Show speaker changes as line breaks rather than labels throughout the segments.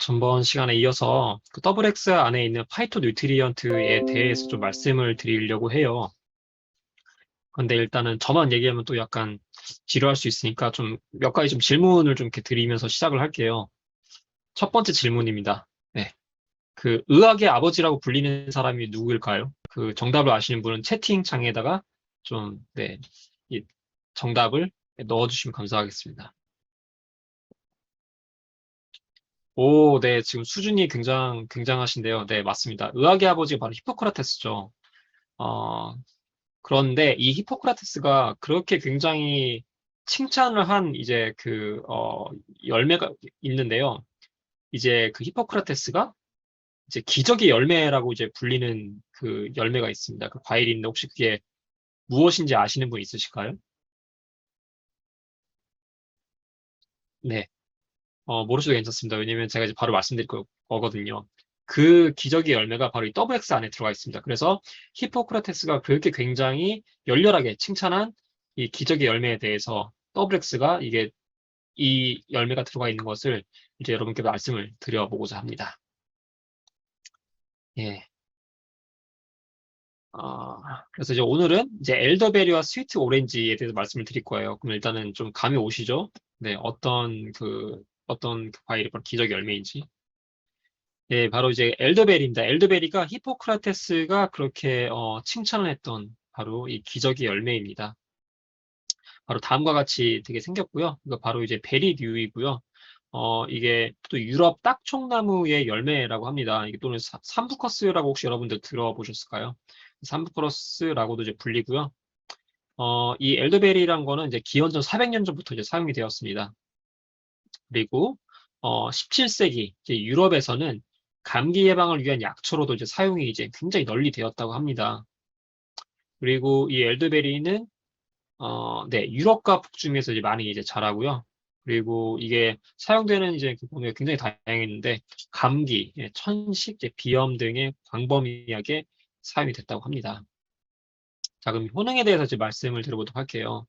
전번 시간에 이어서 그 더블 X 안에 있는 파이토 뉴트리언트에 대해서 좀 말씀을 드리려고 해요. 근데 일단은 저만 얘기하면 또 약간 지루할 수 있으니까 좀 몇 가지 좀 질문을 좀 이렇게 드리면서 시작을 할게요. 첫 번째 질문입니다. 네. 그 의학의 아버지라고 불리는 사람이 누구일까요? 그 정답을 아시는 분은 채팅창에다가 좀, 네, 이 정답을 넣어주시면 감사하겠습니다. 오, 네, 지금 수준이 굉장하신데요. 네, 맞습니다. 의학의 아버지가 바로 히포크라테스죠. 어, 그런데 이 히포크라테스가 그렇게 굉장히 칭찬을 한 이제 열매가 있는데요. 이제 그 히포크라테스가 이제 기적의 열매라고 이제 불리는 그 열매가 있습니다. 그 과일이 있는데 혹시 그게 무엇인지 아시는 분 있으실까요? 네. 모르셔도 괜찮습니다. 왜냐면 제가 이제 바로 말씀드릴 거거든요. 그 기적의 열매가 바로 이 더블 X 안에 들어가 있습니다. 그래서 히포크라테스가 그렇게 굉장히 열렬하게 칭찬한 이 기적의 열매에 대해서 더블 X가 이게 이 열매가 들어가 있는 것을 이제 여러분께 말씀을 드려보고자 합니다. 예. 그래서 이제 오늘은 이제 엘더베리와 스위트 오렌지에 대해서 말씀을 드릴 거예요. 그럼 일단은 좀 감이 오시죠? 네, 어떤 그 과일이 바로 기적의 열매인지. 예, 바로 이제 엘더베리입니다. 엘더베리가 히포크라테스가 그렇게 칭찬을 했던 바로 이 기적의 열매입니다. 바로 다음과 같이 되게 생겼고요. 이거 바로 이제 베리류이고요. 이게 또 유럽 딱총나무의 열매라고 합니다. 이게 또는 삼부커스라고 혹시 여러분들 들어보셨을까요? 삼부커스라고도 이제 불리고요. 이 엘더베리란 거는 이제 기원전 400년 전부터 이제 사용이 되었습니다. 그리고 17세기 이제 유럽에서는 감기 예방을 위한 약초로도 이제 사용이 이제 굉장히 널리 되었다고 합니다. 그리고 이 엘더베리는 네, 유럽과 북중에서 이제 많이 이제 자라고요. 그리고 이게 사용되는 이제 그 범위가 굉장히 다양했는데 감기, 예, 천식, 이제 비염 등의 광범위하게 사용이 됐다고 합니다. 자, 그럼 효능에 대해서 이제 말씀을 드려보도록 할게요.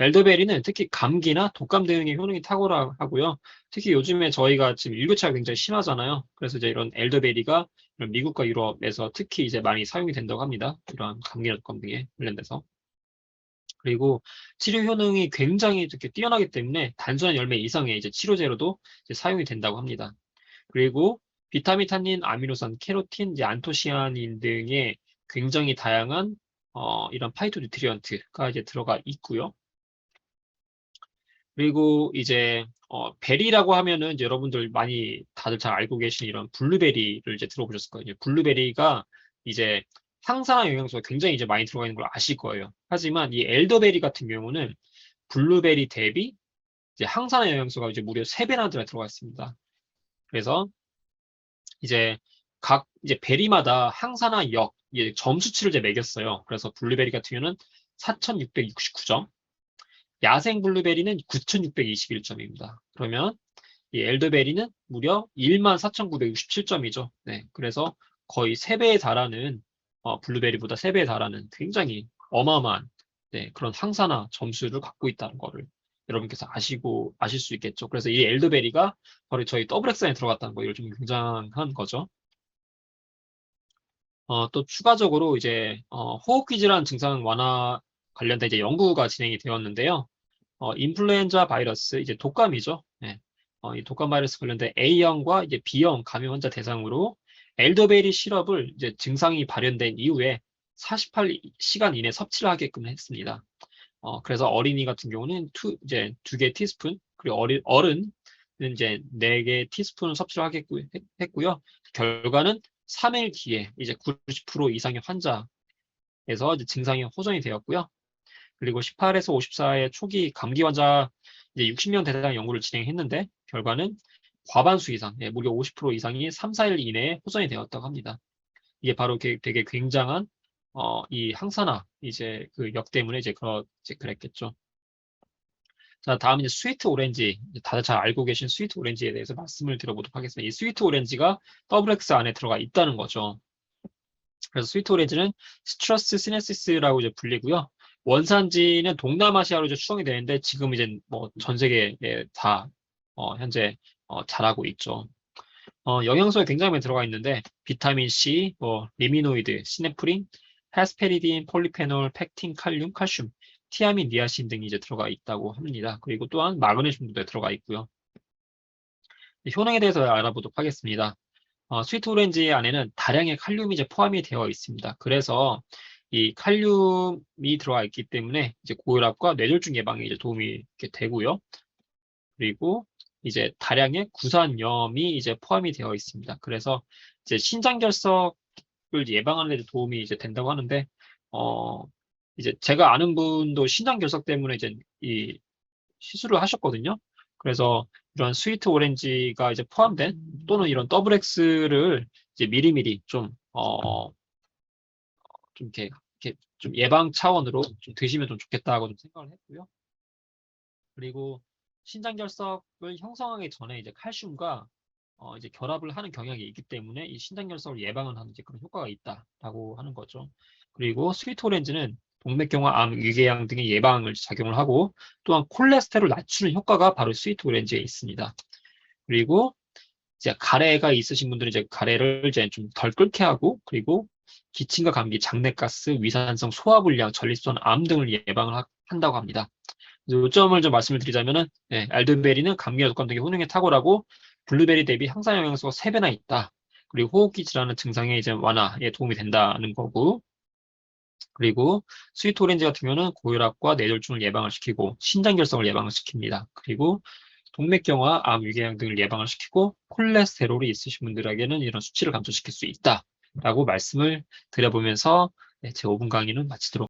엘더베리는 특히 감기나 독감 등의 효능이 탁월하고요. 특히 요즘에 저희가 지금 일교차가 굉장히 심하잖아요. 그래서 이제 이런 엘더베리가 이런 미국과 유럽에서 특히 이제 많이 사용이 된다고 합니다. 이런 감기나 독감 등에 관련돼서. 그리고 치료 효능이 굉장히 이렇게 뛰어나기 때문에 단순한 열매 이상의 이제 치료제로도 이제 사용이 된다고 합니다. 그리고 비타민, 탄닌, 아미노산, 케로틴, 이제 안토시아닌 등의 굉장히 다양한 이런 파이토 뉴트리언트가 이제 들어가 있고요. 그리고 이제 베리라고 하면은 이제 여러분들 많이 다들 잘 알고 계신 이런 블루베리를 이제 들어보셨을 거예요. 블루베리가 이제 항산화 영양소가 굉장히 이제 많이 들어가 있는 걸 아실 거예요. 하지만 이 엘더베리 같은 경우는 블루베리 대비 이제 항산화 영양소가 이제 무려 3배나 들어가 있습니다. 그래서 이제 각 이제 베리마다 항산화 역 이제 점수치를 이제 매겼어요. 그래서 블루베리 같은 경우는 4,669점, 야생 블루베리는 9,621점입니다. 그러면 이 엘더베리는 무려 14,967점이죠. 네, 그래서 거의 3배에 달하는 블루베리보다 3배에 달하는 굉장히 어마어마한 네, 그런 항산화 점수를 갖고 있다는 거를 여러분께서 아실 수 있겠죠. 그래서 이 엘더베리가 바로 저희 더블 엑산에 들어갔다는 거 이걸 좀 굉장한 거죠. 또 추가적으로 이제 호흡기질환 증상 완화 관련된 이제 연구가 진행이 되었는데요. 인플루엔자 바이러스, 이제 독감이죠. 네. 이 독감 바이러스 관련된 A형과 이제 B형 감염 환자 대상으로 엘더베리 시럽을 이제 증상이 발현된 이후에 48시간 이내 섭취를 하게끔 했습니다. 그래서 어린이 같은 경우는 이제 2개 티스푼, 그리고 어른은 이제 4개 티스푼을 섭취를 했고요. 결과는 3일 뒤에 이제 90% 이상의 환자에서 이제 증상이 호전이 되었고요. 그리고 18에서 54의 초기 감기 환자 이제 60명 대상 연구를 진행했는데 결과는 과반수 이상, 예, 무려 50% 이상이 3, 4일 이내에 호전이 되었다고 합니다. 이게 바로 되게 굉장한 이 항산화 이제 그 역 때문에 이제 그랬겠죠. 자, 다음 이제 스위트 오렌지, 이제 다들 잘 알고 계신 스위트 오렌지에 대해서 말씀을 드려보도록 하겠습니다. 이 스위트 오렌지가 더블 X 안에 들어가 있다는 거죠. 그래서 스위트 오렌지는 시트러스 시네시스라고 이제 불리고요. 원산지는 동남아시아로 이제 추정이 되는데 지금 이제 뭐 전 세계에 다 현재 자라고 있죠. 영양소에 굉장히 많이 들어가 있는데 비타민 C, 리미노이드, 시네프린, 헤스페리딘, 폴리페놀, 펙틴, 칼륨, 칼슘, 티아민, 니아신 등이 이제 들어가 있다고 합니다. 그리고 또한 마그네슘도 들어가 있고요. 효능에 대해서 알아보도록 하겠습니다. 스위트 오렌지 안에는 다량의 칼륨이 이제 포함이 되어 있습니다. 그래서 이 칼륨이 들어가 있기 때문에 이제 고혈압과 뇌졸중 예방에 이제 도움이 이렇게 되고요. 그리고 이제 다량의 구산염이 이제 포함이 되어 있습니다. 그래서 이제 신장결석을 예방하는 데 도움이 이제 된다고 하는데, 이제 제가 아는 분도 신장결석 때문에 이제 이 시술을 하셨거든요. 그래서 이런 스위트 오렌지가 이제 포함된 또는 이런 더블 X를 이제 미리미리 좀 이렇게 좀 예방 차원으로 좀 드시면 좀 좋겠다고 좀 생각을 했고요. 그리고 신장결석을 형성하기 전에 이제 칼슘과 이제 결합을 하는 경향이 있기 때문에 이 신장결석을 예방을 하는 이제 그런 효과가 있다라고 하는 거죠. 그리고 스위트 오렌지는 동맥경화, 암, 위궤양 등의 예방을 작용을 하고 또한 콜레스테롤 낮추는 효과가 바로 스위트 오렌지에 있습니다. 그리고 이제 가래가 있으신 분들은 이제 가래를 이제 좀 덜 끓게 하고 그리고 기침과 감기, 장내가스, 위산성 소화불량, 전립선 암 등을 예방을 한다고 합니다. 요점을 좀 말씀을 드리자면은 알드베리는 감기와 독감 등의 효능에 탁월하고 블루베리 대비 항산 영양소가 3배나 있다. 그리고 호흡기 질환 증상의 이제 완화에 도움이 된다는 거고 그리고 스위트 오렌지 같은 경우는 고혈압과 뇌졸중을 예방을 시키고 신장결석을 예방을 시킵니다. 그리고 동맥경화, 암, 위궤양 등을 예방을 시키고 콜레스테롤이 있으신 분들에게는 이런 수치를 감소시킬 수 있다라고 말씀을 드려보면서 제 5분 강의는 마치도록